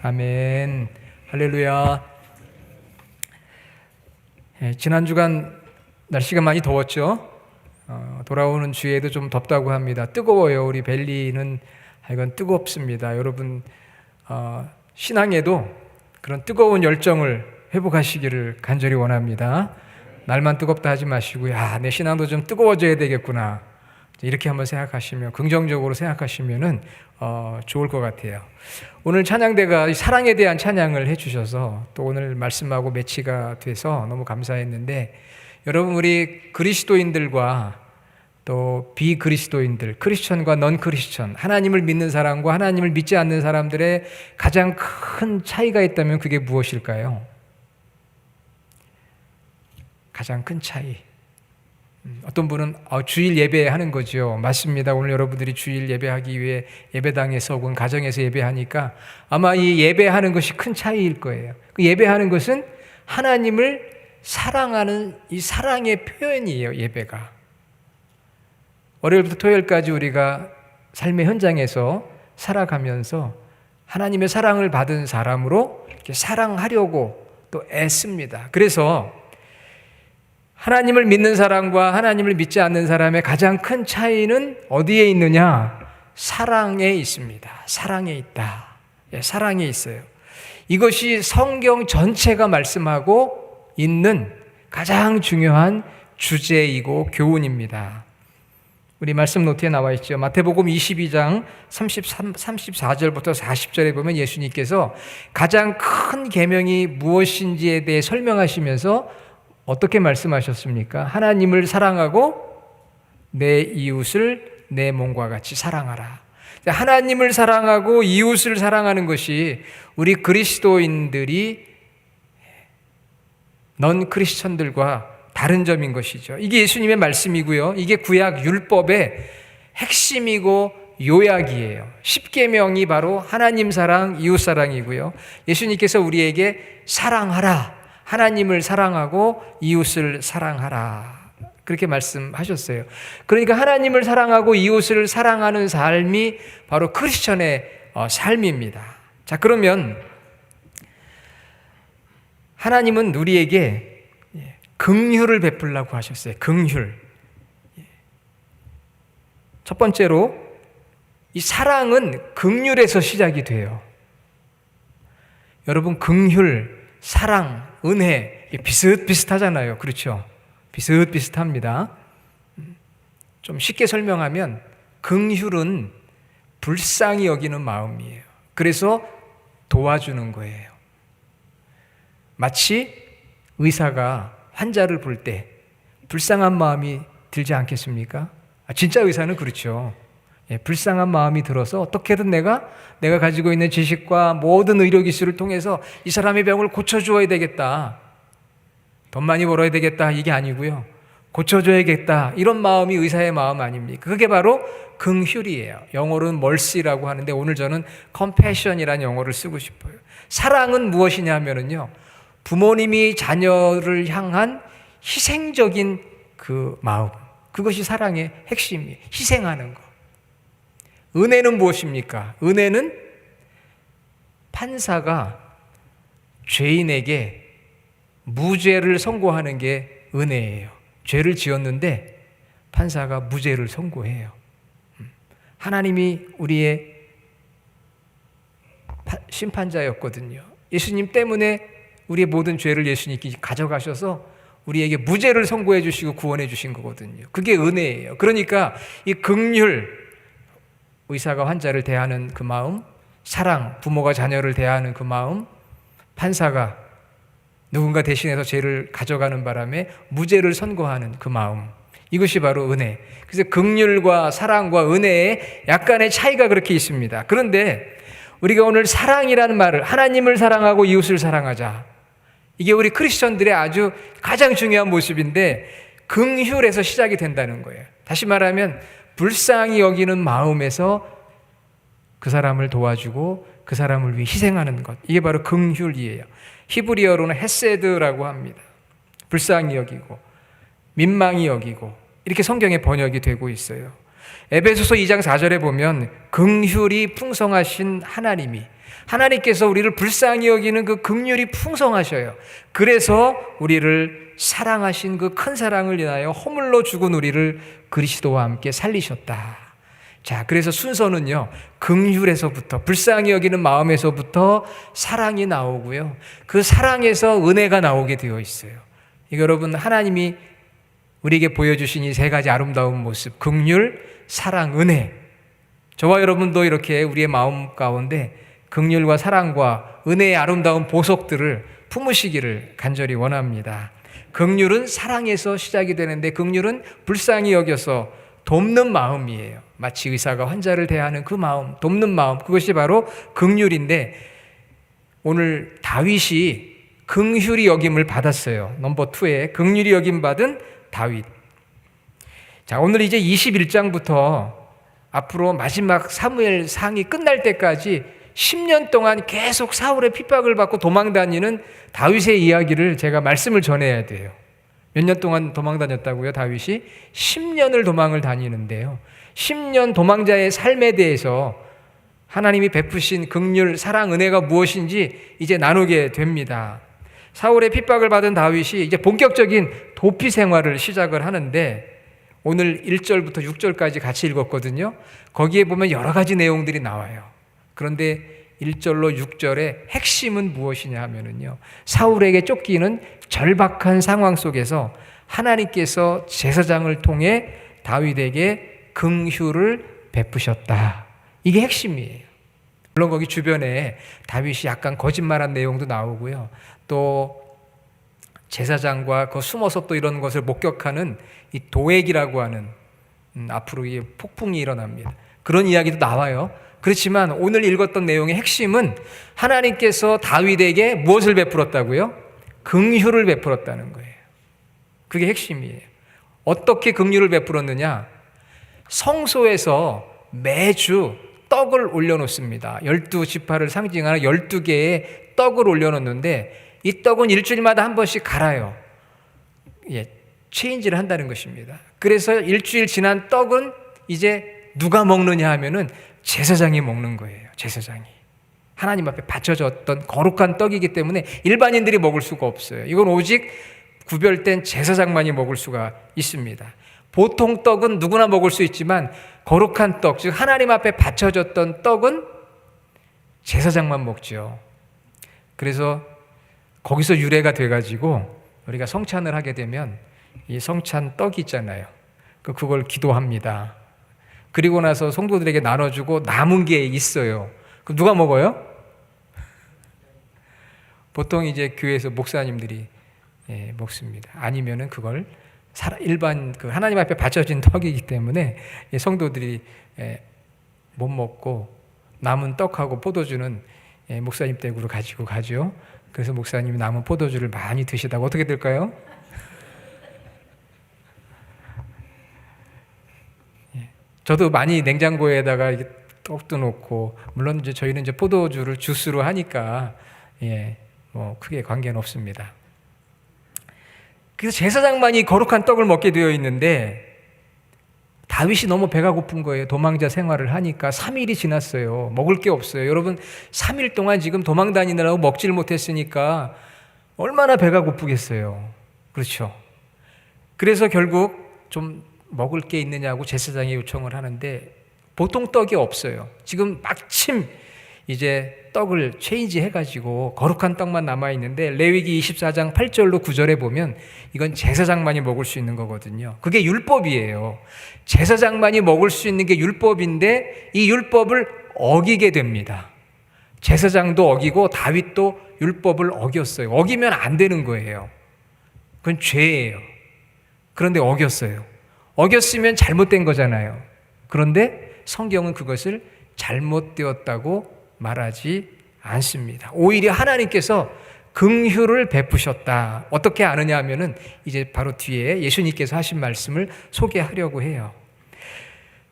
아멘. 할렐루야. 지난 주간 날씨가 많이 더웠죠. 돌아오는 주에도 좀 덥다고 합니다. 뜨거워요. 우리 벨리는 이건 뜨겁습니다. 여러분 신앙에도 그런 뜨거운 열정을 회복하시기를 간절히 원합니다. 날만 뜨겁다 하지 마시고 내 신앙도 좀 뜨거워져야 되겠구나, 이렇게 한번 생각하시면, 긍정적으로 생각하시면은 좋을 것 같아요. 오늘 찬양대가 사랑에 대한 찬양을 해주셔서 또 오늘 말씀하고 매치가 돼서 너무 감사했는데, 여러분 우리 그리스도인들과 또 비그리스도인들, 크리스천과 넌 크리스천, 하나님을 믿는 사람과 하나님을 믿지 않는 사람들의 가장 큰 차이가 있다면 그게 무엇일까요? 가장 큰 차이. 어떤 분은 주일 예배하는 거죠. 맞습니다. 오늘 여러분들이 주일 예배하기 위해 예배당에서 혹은 가정에서 예배하니까 아마 이 예배하는 것이 큰 차이일 거예요. 그 예배하는 것은 하나님을 사랑하는 이 사랑의 표현이에요. 예배가. 월요일부터 토요일까지 우리가 삶의 현장에서 살아가면서 하나님의 사랑을 받은 사람으로 이렇게 사랑하려고 또 애씁니다. 그래서 하나님을 믿는 사람과 하나님을 믿지 않는 사람의 가장 큰 차이는 어디에 있느냐? 사랑에 있습니다. 사랑에 있다. 사랑에 있어요. 이것이 성경 전체가 말씀하고 있는 가장 중요한 주제이고 교훈입니다. 우리 말씀 노트에 나와 있죠. 마태복음 22장 34절부터 40절에 보면 예수님께서 가장 큰 계명이 무엇인지에 대해 설명하시면서 어떻게 말씀하셨습니까? 하나님을 사랑하고 내 이웃을 내 몸과 같이 사랑하라. 하나님을 사랑하고 이웃을 사랑하는 것이 우리 그리스도인들이 넌 크리스천들과 다른 점인 것이죠. 이게 예수님의 말씀이고요. 이게 구약 율법의 핵심이고 요약이에요. 10계명이 바로 하나님 사랑, 이웃 사랑이고요. 예수님께서 우리에게 사랑하라, 하나님을 사랑하고 이웃을 사랑하라, 그렇게 말씀하셨어요. 그러니까 하나님을 사랑하고 이웃을 사랑하는 삶이 바로 크리스천의 삶입니다. 자, 그러면 하나님은 우리에게 긍휼을 베풀라고 하셨어요. 긍휼. 첫 번째로 이 사랑은 긍휼에서 시작이 돼요. 여러분, 긍휼, 사랑, 은혜 비슷비슷하잖아요. 그렇죠? 비슷비슷합니다. 좀 쉽게 설명하면 긍휼은 불쌍히 여기는 마음이에요. 그래서 도와주는 거예요. 마치 의사가 환자를 볼 때 불쌍한 마음이 들지 않겠습니까? 진짜 의사는 그렇죠. 불쌍한 마음이 들어서 어떻게든 내가 가지고 있는 지식과 모든 의료 기술을 통해서 이 사람의 병을 고쳐주어야 되겠다, 돈 많이 벌어야 되겠다, 이게 아니고요. 고쳐줘야겠다, 이런 마음이 의사의 마음 아닙니까? 그게 바로 긍휼이에요. 영어로는 mercy라고 하는데 오늘 저는 compassion이라는 영어를 쓰고 싶어요. 사랑은 무엇이냐 하면은요, 부모님이 자녀를 향한 희생적인 그 마음, 그것이 사랑의 핵심이에요. 희생하는 거. 은혜는 무엇입니까? 은혜는 판사가 죄인에게 무죄를 선고하는 게 은혜예요. 죄를 지었는데 판사가 무죄를 선고해요. 하나님이 우리의 심판자였거든요. 예수님 때문에 우리의 모든 죄를 예수님께 가져가셔서 우리에게 무죄를 선고해 주시고 구원해 주신 거거든요. 그게 은혜예요. 그러니까 이 긍휼, 의사가 환자를 대하는 그 마음, 사랑, 부모가 자녀를 대하는 그 마음, 판사가 누군가 대신해서 죄를 가져가는 바람에 무죄를 선고하는 그 마음, 이것이 바로 은혜. 그래서 긍휼과 사랑과 은혜에 약간의 차이가 그렇게 있습니다. 그런데 우리가 오늘 사랑이라는 말을, 하나님을 사랑하고 이웃을 사랑하자, 이게 우리 크리스천들의 아주 가장 중요한 모습인데 긍휼에서 시작이 된다는 거예요. 다시 말하면 불쌍히 여기는 마음에서 그 사람을 도와주고 그 사람을 위해 희생하는 것, 이게 바로 긍휼이에요. 히브리어로는 헤세드라고 합니다. 불쌍히 여기고 민망히 여기고, 이렇게 성경에 번역이 되고 있어요. 에베소서 2장 4절에 보면 긍휼이 풍성하신 하나님이, 하나님께서 우리를 불쌍히 여기는 그 긍휼이 풍성하셔요. 그래서 우리를 사랑하신 그 큰 사랑을 인하여 허물로 죽은 우리를 그리스도와 함께 살리셨다. 자, 그래서 순서는요, 긍휼에서부터, 불쌍히 여기는 마음에서부터 사랑이 나오고요, 그 사랑에서 은혜가 나오게 되어 있어요. 이거 여러분, 하나님이 우리에게 보여주신 이 세 가지 아름다운 모습, 긍휼, 사랑, 은혜, 저와 여러분도 이렇게 우리의 마음 가운데 긍휼과 사랑과 은혜의 아름다운 보석들을 품으시기를 간절히 원합니다. 긍휼은 사랑에서 시작이 되는데, 긍휼은 불쌍히 여겨서 돕는 마음이에요. 마치 의사가 환자를 대하는 그 마음, 돕는 마음, 그것이 바로 긍휼인데, 오늘 다윗이 긍휼히 여김을 받았어요. 넘버 2에 긍휼히 여김 받은 다윗. 자, 오늘 이제 21장부터 앞으로 마지막 사무엘 상이 끝날 때까지 10년 동안 계속 사울의 핍박을 받고 도망다니는 다윗의 이야기를 제가 말씀을 전해야 돼요. 몇 년 동안 도망다녔다고요? 다윗이 10년을 도망을 다니는데요, 10년 도망자의 삶에 대해서 하나님이 베푸신 긍휼, 사랑, 은혜가 무엇인지 이제 나누게 됩니다. 사울의 핍박을 받은 다윗이 이제 본격적인 도피 생활을 시작을 하는데, 오늘 1절부터 6절까지 같이 읽었거든요. 거기에 보면 여러 가지 내용들이 나와요. 그런데 1절로 6절의 핵심은 무엇이냐 하면은요, 사울에게 쫓기는 절박한 상황 속에서 하나님께서 제사장을 통해 다윗에게 긍휼을 베푸셨다. 이게 핵심이에요. 물론 거기 주변에 다윗이 약간 거짓말한 내용도 나오고요, 또 제사장과 그 숨어서 또 이런 것을 목격하는 이 도액이라고 하는 앞으로 이 폭풍이 일어납니다. 그런 이야기도 나와요. 그렇지만 오늘 읽었던 내용의 핵심은 하나님께서 다윗에게 무엇을 베풀었다고요? 긍휼을 베풀었다는 거예요. 그게 핵심이에요. 어떻게 긍휼을 베풀었느냐? 성소에서 매주 떡을 올려놓습니다. 12지파를 상징하는 12개의 떡을 올려놓는데, 이 떡은 일주일마다 한 번씩 갈아요. 체인지를 한다는 것입니다. 그래서 일주일 지난 떡은 이제 누가 먹느냐 하면은 제사장이 먹는 거예요. 제사장이. 하나님 앞에 바쳐졌던 거룩한 떡이기 때문에 일반인들이 먹을 수가 없어요. 이건 오직 구별된 제사장만이 먹을 수가 있습니다. 보통 떡은 누구나 먹을 수 있지만 거룩한 떡, 즉 하나님 앞에 바쳐졌던 떡은 제사장만 먹죠. 그래서 거기서 유래가 돼가지고 우리가 성찬을 하게 되면 이 성찬 떡이 있잖아요. 그걸 기도합니다. 그리고 나서 성도들에게 나눠주고 남은 게 있어요. 그럼 누가 먹어요? 보통 이제 교회에서 목사님들이 먹습니다. 아니면은 그걸 일반 그 하나님 앞에 바쳐진 떡이기 때문에 성도들이 못 먹고 남은 떡하고 포도주는 목사님 댁으로 가지고 가죠. 그래서 목사님이 남은 포도주를 많이 드시다가 어떻게 될까요? 저도 많이 냉장고에다가 이렇게 떡도 넣고, 물론 이제 저희는 이제 포도주를 주스로 하니까 뭐 크게 관계는 없습니다. 그래서 제사장만이 거룩한 떡을 먹게 되어 있는데, 다윗이 너무 배가 고픈 거예요. 도망자 생활을 하니까 3일이 지났어요. 먹을 게 없어요. 여러분, 3일 동안 지금 도망 다니느라고 먹지를 못했으니까 얼마나 배가 고프겠어요. 그렇죠. 그래서 결국 좀 먹을 게 있느냐고 제사장이 요청을 하는데 보통 떡이 없어요. 지금 마침 이제 떡을 체인지 해가지고 거룩한 떡만 남아있는데, 레위기 24장 8절로 9절에 보면 이건 제사장만이 먹을 수 있는 거거든요. 그게 율법이에요. 제사장만이 먹을 수 있는 게 율법인데 이 율법을 어기게 됩니다. 제사장도 어기고 다윗도 율법을 어겼어요. 어기면 안 되는 거예요. 그건 죄예요. 그런데 어겼어요. 어겼으면 잘못된 거잖아요. 그런데 성경은 그것을 잘못되었다고 말하지 않습니다. 오히려 하나님께서 긍휼을 베푸셨다. 어떻게 아느냐 하면은 이제 바로 뒤에 예수님께서 하신 말씀을 소개하려고 해요.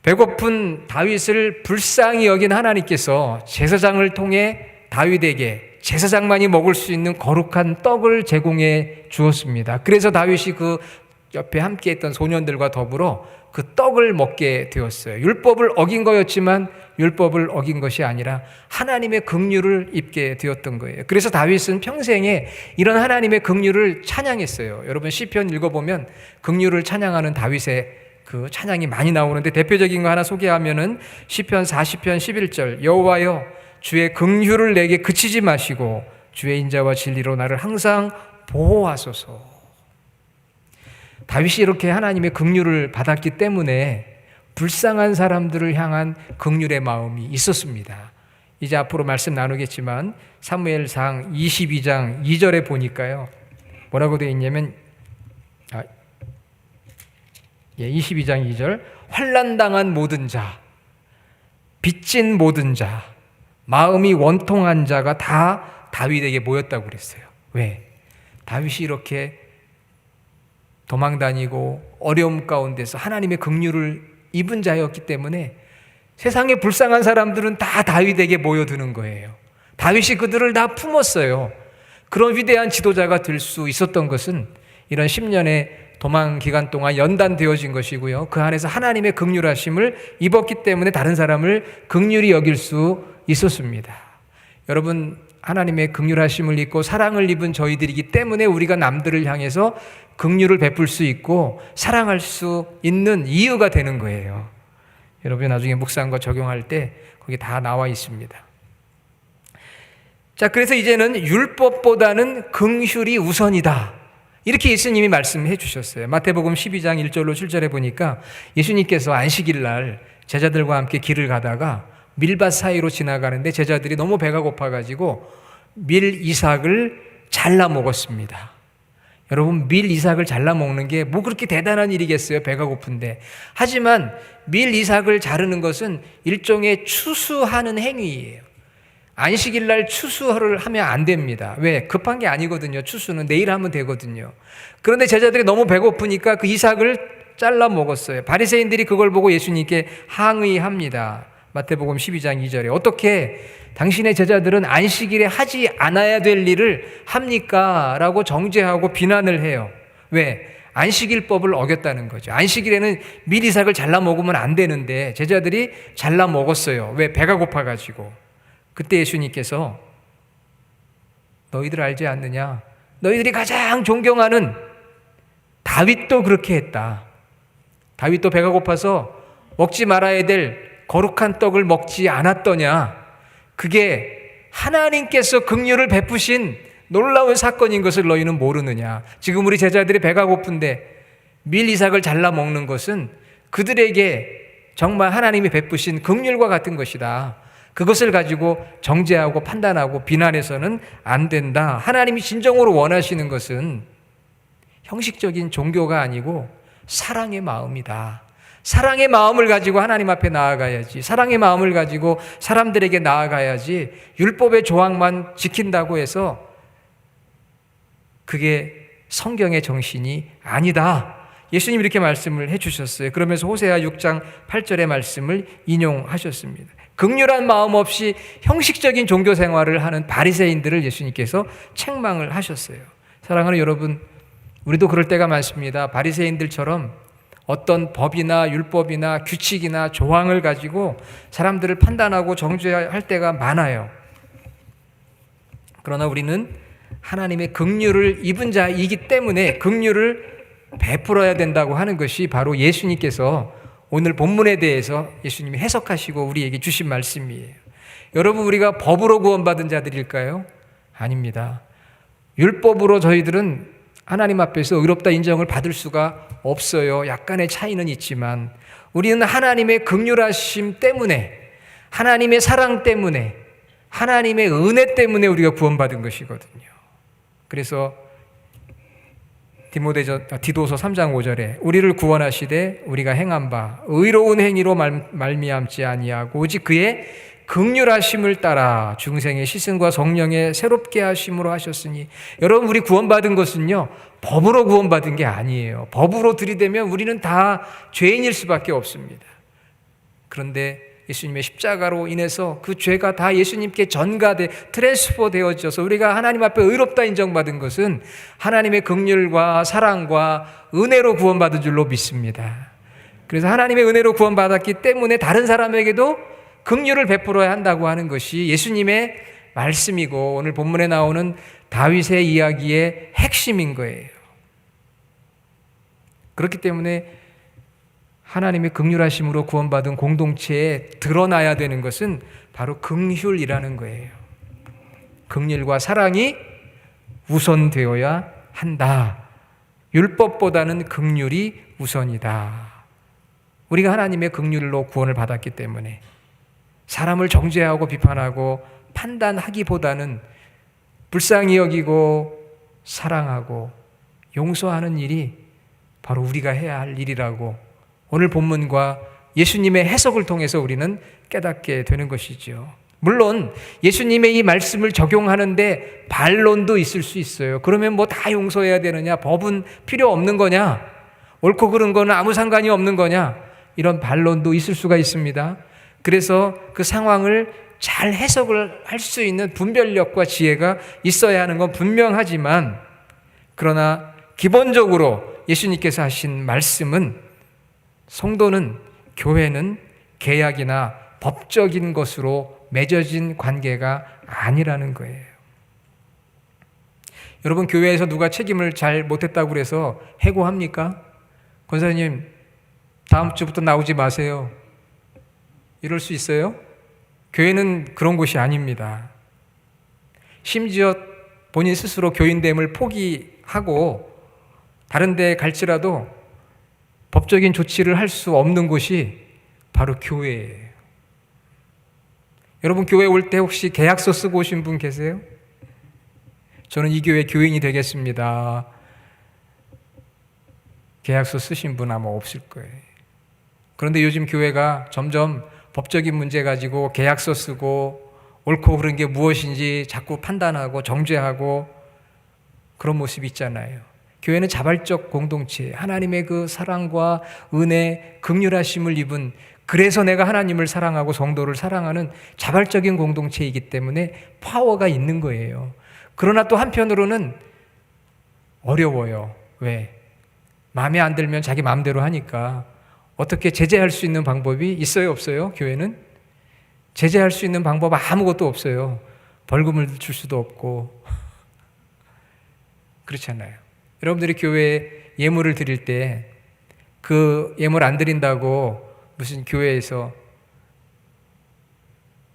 배고픈 다윗을 불쌍히 여긴 하나님께서 제사장을 통해 다윗에게 제사장만이 먹을 수 있는 거룩한 떡을 제공해 주었습니다. 그래서 다윗이 그 옆에 함께했던 소년들과 더불어 그 떡을 먹게 되었어요. 율법을 어긴 거였지만 율법을 어긴 것이 아니라 하나님의 긍휼을 입게 되었던 거예요. 그래서 다윗은 평생에 이런 하나님의 긍휼을 찬양했어요. 여러분 시편 읽어보면 긍휼을 찬양하는 다윗의 그 찬양이 많이 나오는데 대표적인 거 하나 소개하면은 시편 40편 11절 여호와여 주의 긍휼을 내게 그치지 마시고 주의 인자와 진리로 나를 항상 보호하소서. 다윗이 이렇게 하나님의 긍휼을 받았기 때문에 불쌍한 사람들을 향한 긍휼의 마음이 있었습니다. 이제 앞으로 말씀 나누겠지만 사무엘상 22장 2절에 보니까요. 뭐라고 되어 있냐면 22장 2절 환난당한 모든 자, 빚진 모든 자, 마음이 원통한 자가 다 다윗에게 모였다고 그랬어요. 왜? 다윗이 이렇게 도망다니고 어려움 가운데서 하나님의 긍휼을 입은 자였기 때문에 세상의 불쌍한 사람들은 다 다윗에게 모여드는 거예요. 다윗이 그들을 다 품었어요. 그런 위대한 지도자가 될 수 있었던 것은 이런 10년의 도망 기간 동안 연단되어진 것이고요. 그 안에서 하나님의 긍휼하심을 입었기 때문에 다른 사람을 긍휼히 여길 수 있었습니다. 여러분, 하나님의 긍휼하심을 입고 사랑을 입은 저희들이기 때문에 우리가 남들을 향해서 긍휼을 베풀 수 있고 사랑할 수 있는 이유가 되는 거예요. 여러분 나중에 묵상과 적용할 때 거기 다 나와 있습니다. 자, 그래서 이제는 율법보다는 긍휼이 우선이다. 이렇게 예수님이 말씀해 주셨어요. 마태복음 12장 1절로 7절에 보니까 예수님께서 안식일 날 제자들과 함께 길을 가다가 밀밭 사이로 지나가는데 제자들이 너무 배가 고파가지고 밀 이삭을 잘라 먹었습니다. 여러분, 밀 이삭을 잘라 먹는 게 뭐 그렇게 대단한 일이겠어요? 배가 고픈데. 하지만 밀 이삭을 자르는 것은 일종의 추수하는 행위예요. 안식일 날 추수를 하면 안 됩니다. 왜? 급한 게 아니거든요. 추수는 내일 하면 되거든요. 그런데 제자들이 너무 배고프니까 그 이삭을 잘라 먹었어요. 바리새인들이 그걸 보고 예수님께 항의합니다. 마태복음 12장 2절에 어떻게 당신의 제자들은 안식일에 하지 않아야 될 일을 합니까? 라고 정죄하고 비난을 해요. 왜? 안식일법을 어겼다는 거죠. 안식일에는 밀이삭을 잘라 먹으면 안 되는데 제자들이 잘라 먹었어요. 왜? 배가 고파가지고. 그때 예수님께서 너희들 알지 않느냐? 너희들이 가장 존경하는 다윗도 그렇게 했다. 다윗도 배가 고파서 먹지 말아야 될 거룩한 떡을 먹지 않았더냐? 그게 하나님께서 긍휼을 베푸신 놀라운 사건인 것을 너희는 모르느냐? 지금 우리 제자들이 배가 고픈데 밀 이삭을 잘라 먹는 것은 그들에게 정말 하나님이 베푸신 긍휼과 같은 것이다. 그것을 가지고 정죄하고 판단하고 비난해서는 안 된다. 하나님이 진정으로 원하시는 것은 형식적인 종교가 아니고 사랑의 마음이다. 사랑의 마음을 가지고 하나님 앞에 나아가야지. 사랑의 마음을 가지고 사람들에게 나아가야지. 율법의 조항만 지킨다고 해서 그게 성경의 정신이 아니다. 예수님이 이렇게 말씀을 해주셨어요. 그러면서 호세아 6장 8절의 말씀을 인용하셨습니다. 긍휼한 마음 없이 형식적인 종교 생활을 하는 바리새인들을 예수님께서 책망을 하셨어요. 사랑하는 여러분, 우리도 그럴 때가 많습니다. 바리새인들처럼 어떤 법이나 율법이나 규칙이나 조항을 가지고 사람들을 판단하고 정죄할 때가 많아요. 그러나 우리는 하나님의 긍휼을 입은 자이기 때문에 긍휼을 베풀어야 된다고 하는 것이 바로 예수님께서 오늘 본문에 대해서 예수님이 해석하시고 우리에게 주신 말씀이에요. 여러분, 우리가 법으로 구원받은 자들일까요? 아닙니다. 율법으로 저희들은 하나님 앞에서 의롭다 인정을 받을 수가 없어요. 약간의 차이는 있지만 우리는 하나님의 긍휼하심 때문에, 하나님의 사랑 때문에, 하나님의 은혜 때문에 우리가 구원받은 것이거든요. 그래서 디도서 3장 5절에 우리를 구원하시되 우리가 행한 바 의로운 행위로 말미암지 아니하고 오직 그의 긍휼하심을 따라 중생의 시승과 성령의 새롭게 하심으로 하셨으니, 여러분, 우리 구원받은 것은요 법으로 구원받은 게 아니에요. 법으로 들이대면 우리는 다 죄인일 수밖에 없습니다. 그런데 예수님의 십자가로 인해서 그 죄가 다 예수님께 전가돼 트랜스퍼 되어져서 우리가 하나님 앞에 의롭다 인정받은 것은 하나님의 긍휼과 사랑과 은혜로 구원받은 줄로 믿습니다. 그래서 하나님의 은혜로 구원받았기 때문에 다른 사람에게도 긍휼을 베풀어야 한다고 하는 것이 예수님의 말씀이고 오늘 본문에 나오는 다윗의 이야기의 핵심인 거예요. 그렇기 때문에 하나님의 긍휼하심으로 구원받은 공동체에 드러나야 되는 것은 바로 긍휼이라는 거예요. 긍휼과 사랑이 우선되어야 한다. 율법보다는 긍휼이 우선이다. 우리가 하나님의 긍휼로 구원을 받았기 때문에 사람을 정죄하고 비판하고 판단하기보다는 불쌍히 여기고 사랑하고 용서하는 일이 바로 우리가 해야 할 일이라고 오늘 본문과 예수님의 해석을 통해서 우리는 깨닫게 되는 것이죠. 물론 예수님의 이 말씀을 적용하는데 반론도 있을 수 있어요. 그러면 뭐 다 용서해야 되느냐? 법은 필요 없는 거냐? 옳고 그른 거는 아무 상관이 없는 거냐? 이런 반론도 있을 수가 있습니다. 그래서 그 상황을 잘 해석을 할 수 있는 분별력과 지혜가 있어야 하는 건 분명하지만 그러나 기본적으로 예수님께서 하신 말씀은 성도는 교회는 계약이나 법적인 것으로 맺어진 관계가 아니라는 거예요. 여러분 교회에서 누가 책임을 잘 못했다고 그래서 해고합니까? 권사님 다음 주부터 나오지 마세요. 이럴 수 있어요? 교회는 그런 곳이 아닙니다. 심지어 본인 스스로 교인됨을 포기하고 다른 데 갈지라도 법적인 조치를 할 수 없는 곳이 바로 교회예요. 여러분 교회 올 때 혹시 계약서 쓰고 오신 분 계세요? 저는 이 교회 교인이 되겠습니다. 계약서 쓰신 분 아마 없을 거예요. 그런데 요즘 교회가 점점 법적인 문제 가지고 계약서 쓰고 옳고 그른 게 무엇인지 자꾸 판단하고 정죄하고 그런 모습이 있잖아요. 교회는 자발적 공동체, 하나님의 그 사랑과 은혜, 긍휼하심을 입은 그래서 내가 하나님을 사랑하고 성도를 사랑하는 자발적인 공동체이기 때문에 파워가 있는 거예요. 그러나 또 한편으로는 어려워요. 왜? 마음에 안 들면 자기 마음대로 하니까 어떻게 제재할 수 있는 방법이 있어요? 없어요? 교회는? 제재할 수 있는 방법 아무것도 없어요. 벌금을 줄 수도 없고 그렇잖아요. 여러분들이 교회에 예물을 드릴 때 그 예물 안 드린다고 무슨 교회에서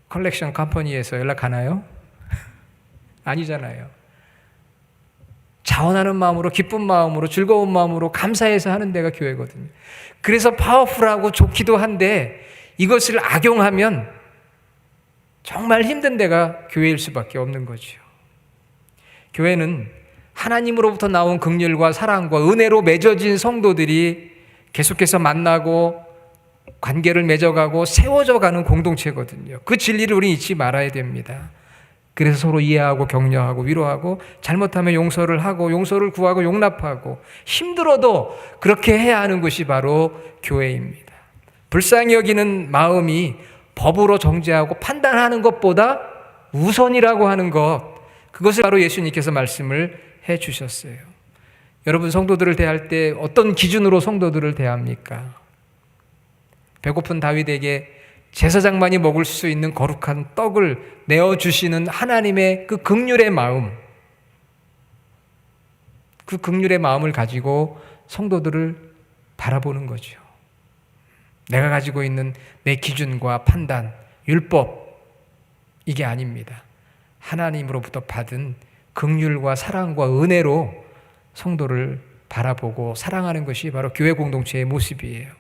컬렉션 컴퍼니에서 연락 가나요? 아니잖아요. 자원하는 마음으로 기쁜 마음으로 즐거운 마음으로 감사해서 하는 데가 교회거든요. 그래서 파워풀하고 좋기도 한데 이것을 악용하면 정말 힘든 데가 교회일 수밖에 없는 거죠. 교회는 하나님으로부터 나온 긍휼과 사랑과 은혜로 맺어진 성도들이 계속해서 만나고 관계를 맺어가고 세워져가는 공동체거든요. 그 진리를 우리는 잊지 말아야 됩니다. 그래서 서로 이해하고 격려하고 위로하고 잘못하면 용서를 하고 용서를 구하고 용납하고 힘들어도 그렇게 해야 하는 것이 바로 교회입니다. 불쌍히 여기는 마음이 법으로 정죄하고 판단하는 것보다 우선이라고 하는 것, 그것을 바로 예수님께서 말씀을 해 주셨어요. 여러분 성도들을 대할 때 어떤 기준으로 성도들을 대합니까? 배고픈 다윗에게 제사장만이 먹을 수 있는 거룩한 떡을 내어주시는 하나님의 그 긍휼의 마음, 그 긍휼의 마음을 가지고 성도들을 바라보는 거죠. 내가 가지고 있는 내 기준과 판단, 율법, 이게 아닙니다. 하나님으로부터 받은 긍휼과 사랑과 은혜로 성도를 바라보고 사랑하는 것이 바로 교회 공동체의 모습이에요.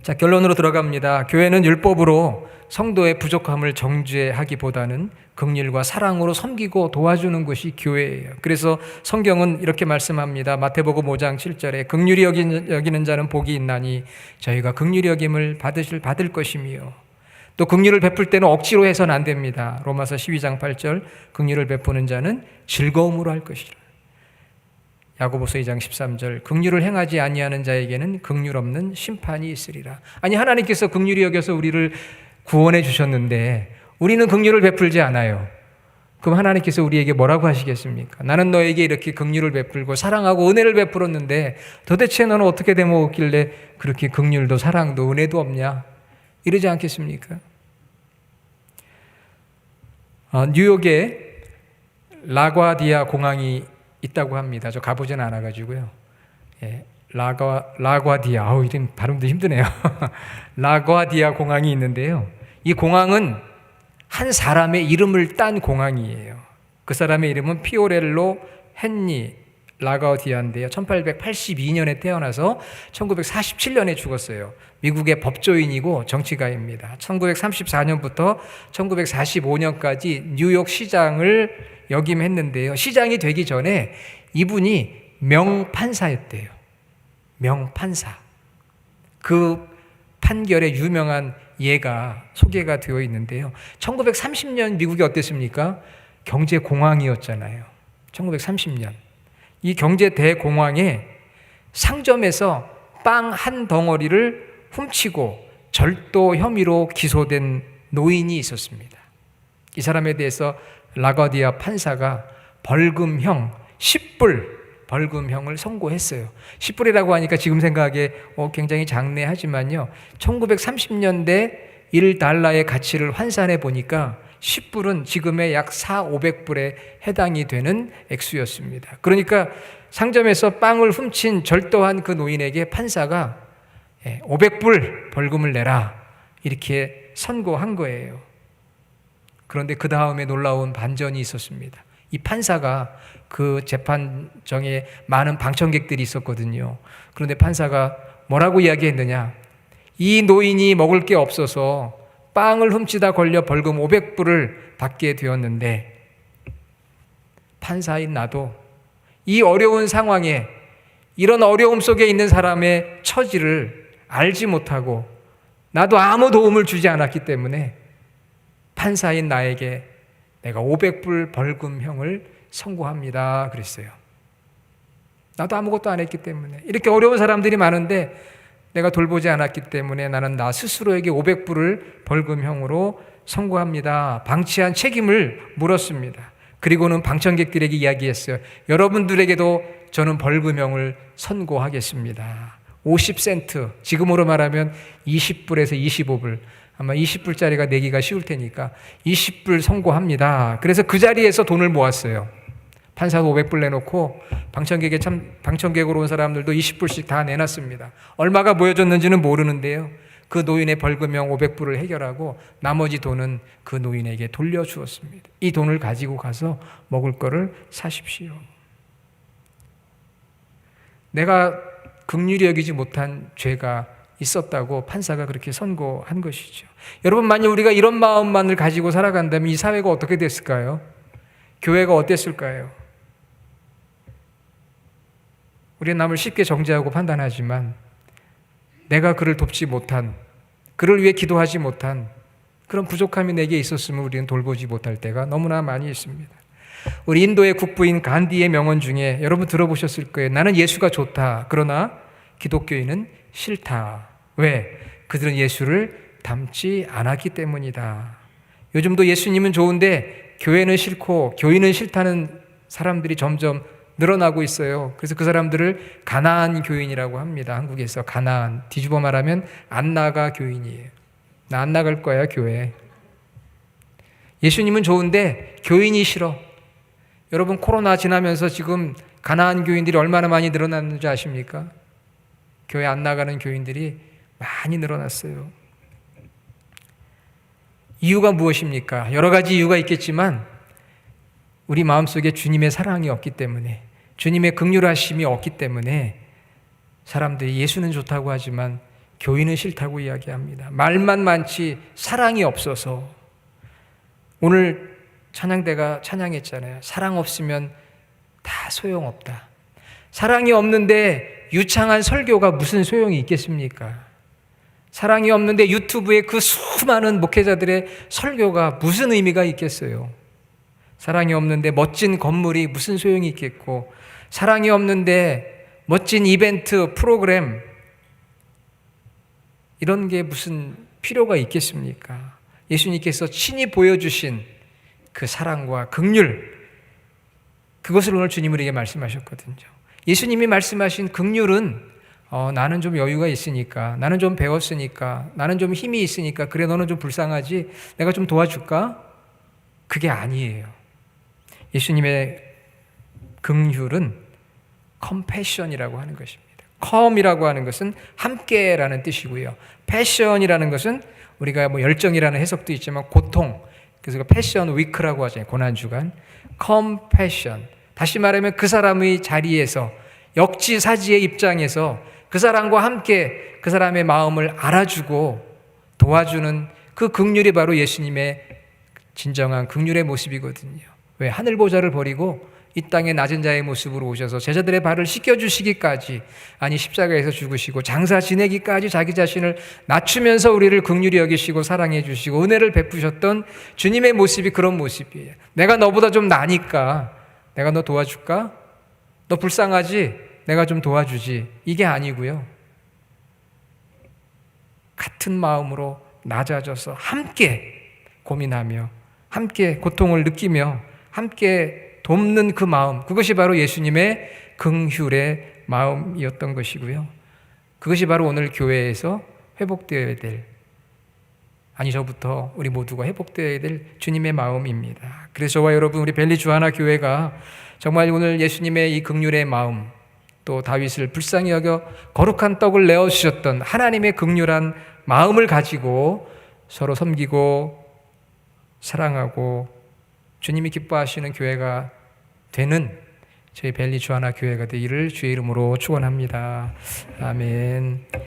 자, 결론으로 들어갑니다. 교회는 율법으로 성도의 부족함을 정죄하기보다는 긍휼과 사랑으로 섬기고 도와주는 것이 교회예요. 그래서 성경은 이렇게 말씀합니다. 마태복음 5장 7절에 긍휼히 여기는 자는 복이 있나니 저희가 긍휼히 여김을 받을 것이며, 또 긍휼을 베풀 때는 억지로 해서는 안 됩니다. 로마서 12장 8절 긍휼을 베푸는 자는 즐거움으로 할 것이라. 야고보서 2장 13절 긍휼을 행하지 아니하는 자에게는 긍휼 없는 심판이 있으리라. 아니 하나님께서 긍휼히 여겨서 우리를 구원해 주셨는데 우리는 긍휼을 베풀지 않아요. 그럼 하나님께서 우리에게 뭐라고 하시겠습니까? 나는 너에게 이렇게 긍휼을 베풀고 사랑하고 은혜를 베풀었는데 도대체 너는 어떻게 되먹었길래 그렇게 긍휼도 사랑도 은혜도 없냐? 이러지 않겠습니까? 뉴욕에 라과디아 공항이 있다고 합니다. 저 가보지는 않아가지고요. 예, 라과디아, 이름 발음도 힘드네요. 라과디아 공항이 있는데요. 이 공항은 한 사람의 이름을 딴 공항이에요. 그 사람의 이름은 피오렐로 헨리 라과디아인데요. 1882년에 태어나서 1947년에 죽었어요. 미국의 법조인이고 정치가입니다. 1934년부터 1945년까지 뉴욕 시장을 역임했는데요. 시장이 되기 전에 이분이 명판사였대요. 명판사. 그 판결의 유명한 예가 소개가 되어 있는데요. 1930년 미국이 어땠습니까? 경제 공황이었잖아요. 1930년. 이 경제 대공황에 상점에서 빵 한 덩어리를 훔치고 절도 혐의로 기소된 노인이 있었습니다. 이 사람에 대해서 라과디아 판사가 벌금형 10불 벌금형을 선고했어요. 10불이라고 하니까 지금 생각에 굉장히 작네 하지만요. 1930년대 1달러의 가치를 환산해 보니까 10불은 지금의 약 500불에 해당이 되는 액수였습니다. 그러니까 상점에서 빵을 훔친 절도한 그 노인에게 판사가 500불 벌금을 내라 이렇게 선고한 거예요. 그런데 그 다음에 놀라운 반전이 있었습니다. 이 판사가 그 재판정에 많은 방청객들이 있었거든요. 그런데 판사가 뭐라고 이야기했느냐? 이 노인이 먹을 게 없어서 빵을 훔치다 걸려 벌금 500불을 받게 되었는데 판사인 나도 이 어려운 상황에 이런 어려움 속에 있는 사람의 처지를 알지 못하고 나도 아무 도움을 주지 않았기 때문에 판사인 나에게 내가 500불 벌금형을 선고합니다. 그랬어요. 나도 아무것도 안 했기 때문에 이렇게 어려운 사람들이 많은데 내가 돌보지 않았기 때문에 나는 나 스스로에게 500불을 벌금형으로 선고합니다. 방치한 책임을 물었습니다. 그리고는 방청객들에게 이야기했어요. 여러분들에게도 저는 벌금형을 선고하겠습니다. 50센트, 지금으로 말하면 20불에서 25불, 아마 20불짜리가 내기가 쉬울 테니까 20불 선고합니다. 그래서 그 자리에서 돈을 모았어요. 판사가 500불 내놓고 방청객으로 온 사람들도 20불씩 다 내놨습니다. 얼마가 모여졌는지는 모르는데요. 그 노인의 벌금형 500불을 해결하고 나머지 돈은 그 노인에게 돌려주었습니다. 이 돈을 가지고 가서 먹을 거를 사십시오. 내가 긍휼히 여기지 못한 죄가 있었다고 판사가 그렇게 선고한 것이죠. 여러분, 만약 우리가 이런 마음만을 가지고 살아간다면 이 사회가 어떻게 됐을까요? 교회가 어땠을까요? 우리는 남을 쉽게 정죄하고 판단하지만 내가 그를 돕지 못한, 그를 위해 기도하지 못한 그런 부족함이 내게 있었으면 우리는 돌보지 못할 때가 너무나 많이 있습니다. 우리 인도의 국부인 간디의 명언 중에 여러분 들어보셨을 거예요. 나는 예수가 좋다. 그러나 기독교인은 싫다. 왜? 그들은 예수를 닮지 않았기 때문이다. 요즘도 예수님은 좋은데 교회는 싫고 교인은 싫다는 사람들이 점점 늘어나고 있어요. 그래서 그 사람들을 가나안 교인이라고 합니다. 한국에서 가나안, 뒤집어 말하면 안 나가 교인이에요. 나 안 나갈 거야 교회. 예수님은 좋은데 교인이 싫어. 여러분, 코로나 지나면서 지금 가나안 교인들이 얼마나 많이 늘어났는지 아십니까? 교회 안 나가는 교인들이 많이 늘어났어요. 이유가 무엇입니까? 여러 가지 이유가 있겠지만 우리 마음속에 주님의 사랑이 없기 때문에, 주님의 긍휼하심이 없기 때문에 사람들이 예수는 좋다고 하지만 교인은 싫다고 이야기합니다. 말만 많지 사랑이 없어서. 오늘 찬양대가 찬양했잖아요. 사랑 없으면 다 소용없다. 사랑이 없는데 유창한 설교가 무슨 소용이 있겠습니까? 사랑이 없는데 유튜브에 그 수많은 목회자들의 설교가 무슨 의미가 있겠어요? 사랑이 없는데 멋진 건물이 무슨 소용이 있겠고, 사랑이 없는데 멋진 이벤트, 프로그램, 이런 게 무슨 필요가 있겠습니까? 예수님께서 친히 보여주신 그 사랑과 긍휼, 그것을 오늘 주님은 우리에게 말씀하셨거든요. 예수님이 말씀하신 긍휼은 나는 좀 여유가 있으니까, 나는 좀 배웠으니까, 나는 좀 힘이 있으니까, 그래 너는 좀 불쌍하지? 내가 좀 도와줄까? 그게 아니에요. 예수님의 긍휼은 컴패션이라고 하는 것입니다. 컴이라고 하는 것은 함께라는 뜻이고요. 패션이라는 것은 우리가 뭐 열정이라는 해석도 있지만 고통, 그래서 패션 위크라고 하잖아요. 고난주간. 컴패션. 다시 말하면 그 사람의 자리에서 역지사지의 입장에서 그 사람과 함께 그 사람의 마음을 알아주고 도와주는 그 긍휼이 바로 예수님의 진정한 긍휼의 모습이거든요. 왜? 하늘 보좌를 버리고 이 땅에 낮은 자의 모습으로 오셔서 제자들의 발을 씻겨주시기까지, 아니 십자가에서 죽으시고 장사 지내기까지 자기 자신을 낮추면서 우리를 긍휼히 여기시고 사랑해 주시고 은혜를 베푸셨던 주님의 모습이 그런 모습이에요. 내가 너보다 좀 나니까 내가 너 도와줄까? 너 불쌍하지? 내가 좀 도와주지. 이게 아니고요. 같은 마음으로 낮아져서 함께 고민하며 함께 고통을 느끼며 함께 돕는 그 마음, 그것이 바로 예수님의 긍휼의 마음이었던 것이고요. 그것이 바로 오늘 교회에서 회복되어야 될, 아니 저부터 우리 모두가 회복되어야 될 주님의 마음입니다. 그래서 저와 여러분, 우리 벨리 주하나 교회가 정말 오늘 예수님의 이 긍휼의 마음, 또 다윗을 불쌍히 여겨 거룩한 떡을 내어주셨던 하나님의 긍휼한 마음을 가지고 서로 섬기고 사랑하고 주님이 기뻐하시는 교회가 되는 저희 벨리 주하나 교회가 되기를 주의 이름으로 축원합니다. 아멘.